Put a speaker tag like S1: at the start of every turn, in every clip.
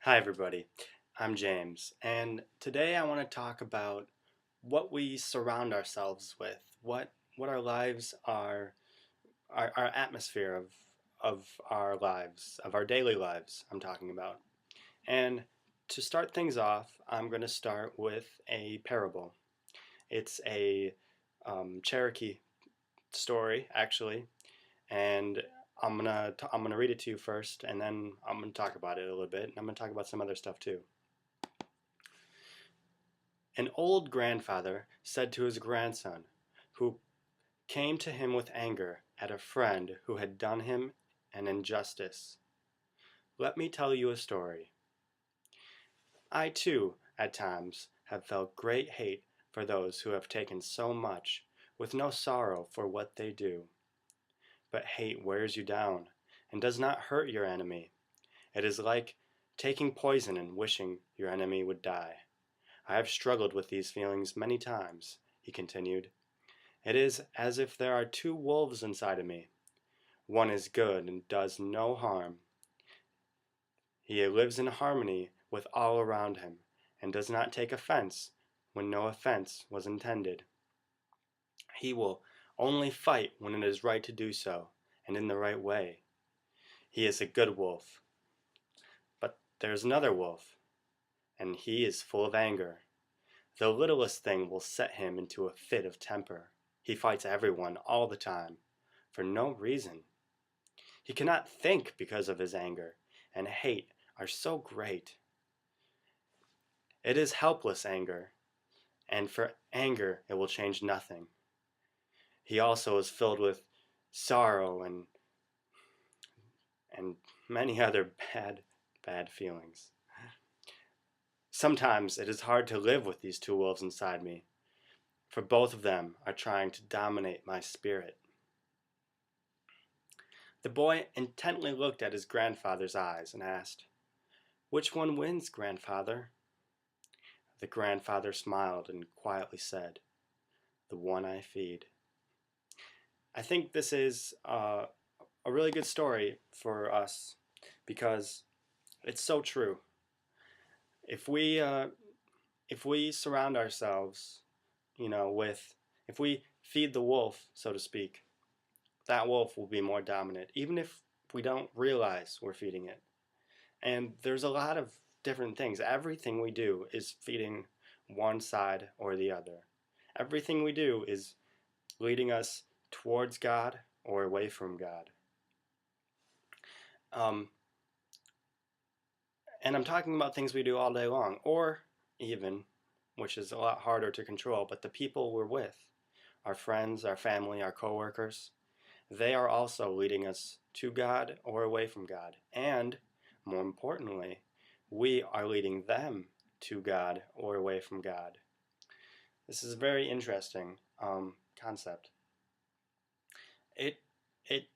S1: Hi everybody, I'm James, and today I want to talk about what we surround ourselves with, what our lives are, our atmosphere of our lives, of our daily lives I'm talking about. And to start things off, I'm going to start with a parable. It's a Cherokee story, actually, and I'm gonna read it to you first, and then I'm gonna talk about it a little bit, and I'm gonna talk about some other stuff too. An old grandfather said to his grandson, who came to him with anger at a friend who had done him an injustice, "Let me tell you a story. I too, at times, have felt great hate for those who have taken so much, with no sorrow for what they do. But hate wears you down, and does not hurt your enemy. It is like taking poison and wishing your enemy would die. I have struggled with these feelings many times," he continued. "It is as if there are two wolves inside of me. One is good and does no harm. He lives in harmony with all around him, and does not take offense when no offense was intended. He will only fight when it is right to do so, and in the right way. He is a good wolf. But there is another wolf, and he is full of anger. The littlest thing will set him into a fit of temper. He fights everyone all the time, for no reason. He cannot think because of his anger, and hate are so great. It is helpless anger, and for anger it will change nothing. He also is filled with sorrow and many other bad feelings. Sometimes it is hard to live with these two wolves inside me, for both of them are trying to dominate my spirit." The boy intently looked at his grandfather's eyes and asked, "Which one wins, grandfather?" The grandfather smiled and quietly said, "The one I feed." I think this is a really good story for us because it's so true. If we uh, if we surround ourselves, with if we feed the wolf, so to speak, that wolf will be more dominant, even if we don't realize we're feeding it. And there's a lot of different things. Everything we do is feeding one side or the other. Everything we do is leading us towards God or away from God. Um, and I'm talking about things we do all day long, or even, which is a lot harder to control, but the people we're with, our friends, our family, our coworkers, they are also leading us to God or away from God. And more importantly, we are leading them to God or away from God. This is a very interesting concept. It it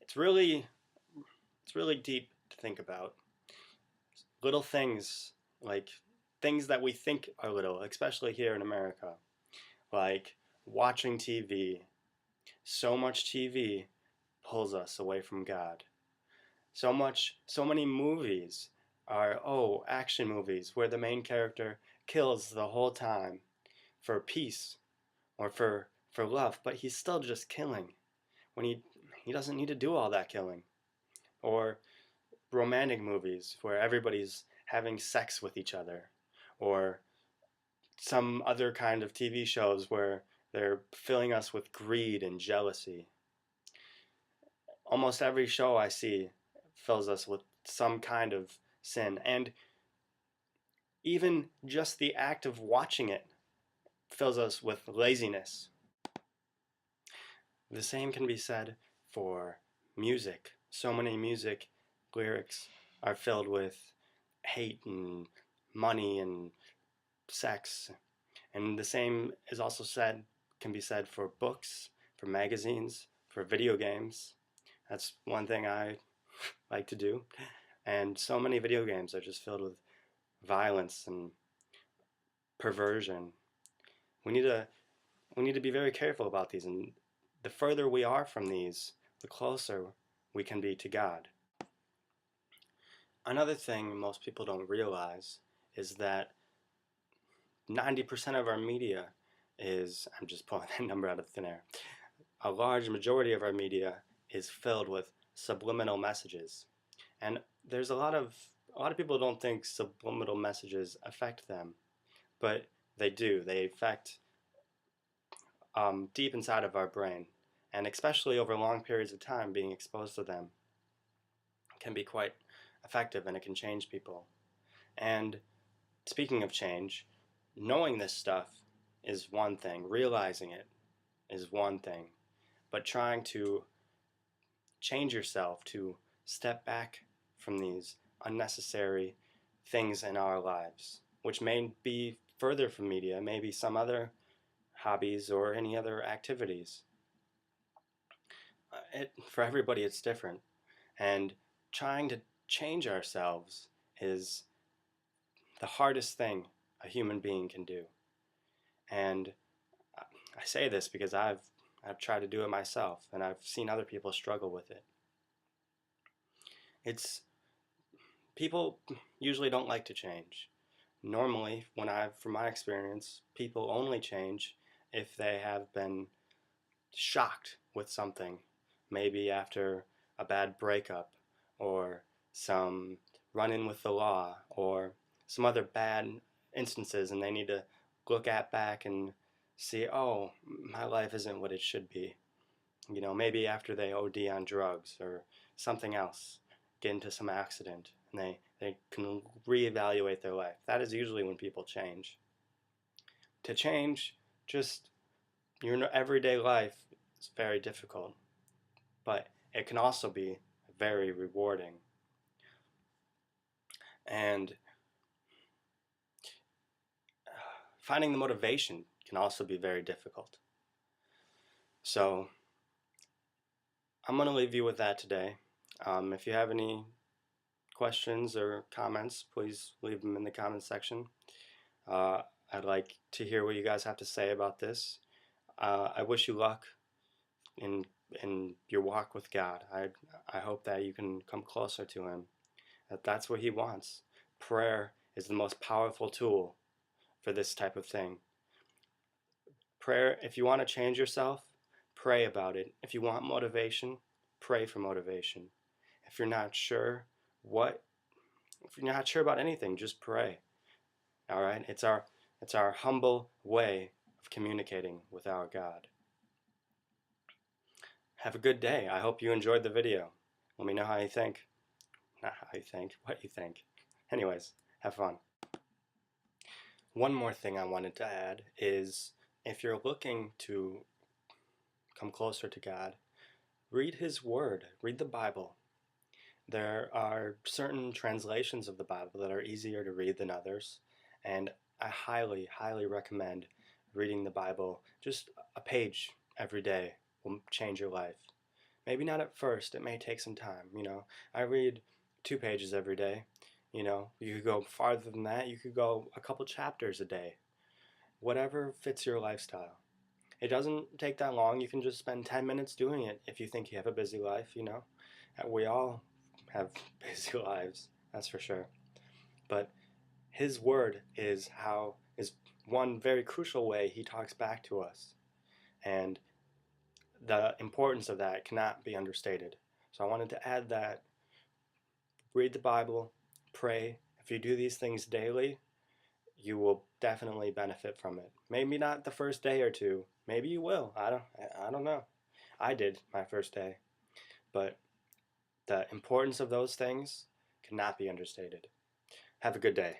S1: it's really deep to think about. Little things, like things that we think are little, especially here in America, like watching TV. So much TV pulls us away from God. So many movies are, action movies where the main character kills the whole time for peace or for love, but he's still just killing when he doesn't need to do all that killing. Or romantic movies where everybody's having sex with each other, or some other kind of TV shows where they're filling us with greed and jealousy. Almost every show I see fills us with some kind of sin, and even just the act of watching it fills us with laziness. The same can be said for music. So many music lyrics are filled with hate and money and sex. And the same is also can be said for books, for magazines, for video games. That's one thing I like to do. And so many video games are just filled with violence and perversion. We need to be very careful about these, and the further we are from these, the closer we can be to God. Another thing most people don't realize is that 90% of our media is, I'm just pulling that number out of thin air, a large majority of our media is filled with subliminal messages. And there's a lot of people don't think subliminal messages affect them, but they do. They affect deep inside of our brain, and especially over long periods of time, being exposed to them can be quite effective, and it can change people. And speaking of change, knowing this stuff is one thing, realizing it is one thing, but trying to change yourself to step back from these unnecessary things in our lives, which may be further from media, maybe some other hobbies or any other activities. For everybody, it's different. And trying to change ourselves is the hardest thing a human being can do. And I say this because I've tried to do it myself, and I've seen other people struggle with it. It's people usually don't like to change. Normally, from my experience, people only change if they have been shocked with something, maybe after a bad breakup, or some run-in with the law, or some other bad instances, and they need to look back and see, oh, my life isn't what it should be. Maybe after they OD on drugs or something else, get into some accident, and they can reevaluate their life. That is usually when people change. To change just your everyday life is very difficult, but it can also be very rewarding. And finding the motivation can also be very difficult. So I'm going to leave you with that today. If you have any questions or comments, please leave them in the comment section. I'd like to hear what you guys have to say about this. I wish you luck in your walk with God. I hope that you can come closer to Him. That's what He wants. Prayer is the most powerful tool for this type of thing. Prayer, if you want to change yourself, pray about it. If you want motivation, pray for motivation. If you're not sure about anything, just pray. All right? It's our humble way of communicating with our God. Have a good day. I hope you enjoyed the video. Let me know how you think. Not how you think, what you think. Anyways, have fun. One more thing I wanted to add is if you're looking to come closer to God, read His Word, read the Bible. There are certain translations of the Bible that are easier to read than others, and I highly, highly recommend reading the Bible. Just a page every day will change your life. Maybe not at first, it may take some time, I read 2 pages every day. You could go farther than that, you could go a couple chapters a day. Whatever fits your lifestyle. It doesn't take that long, you can just spend 10 minutes doing it if you think you have a busy life, We all have busy lives, that's for sure. But His Word is one very crucial way He talks back to us. And the importance of that cannot be understated. So I wanted to add that. Read the Bible, pray. If you do these things daily, you will definitely benefit from it. Maybe not the first day or two. Maybe you will. I don't know. I did my first day. But the importance of those things cannot be understated. Have a good day.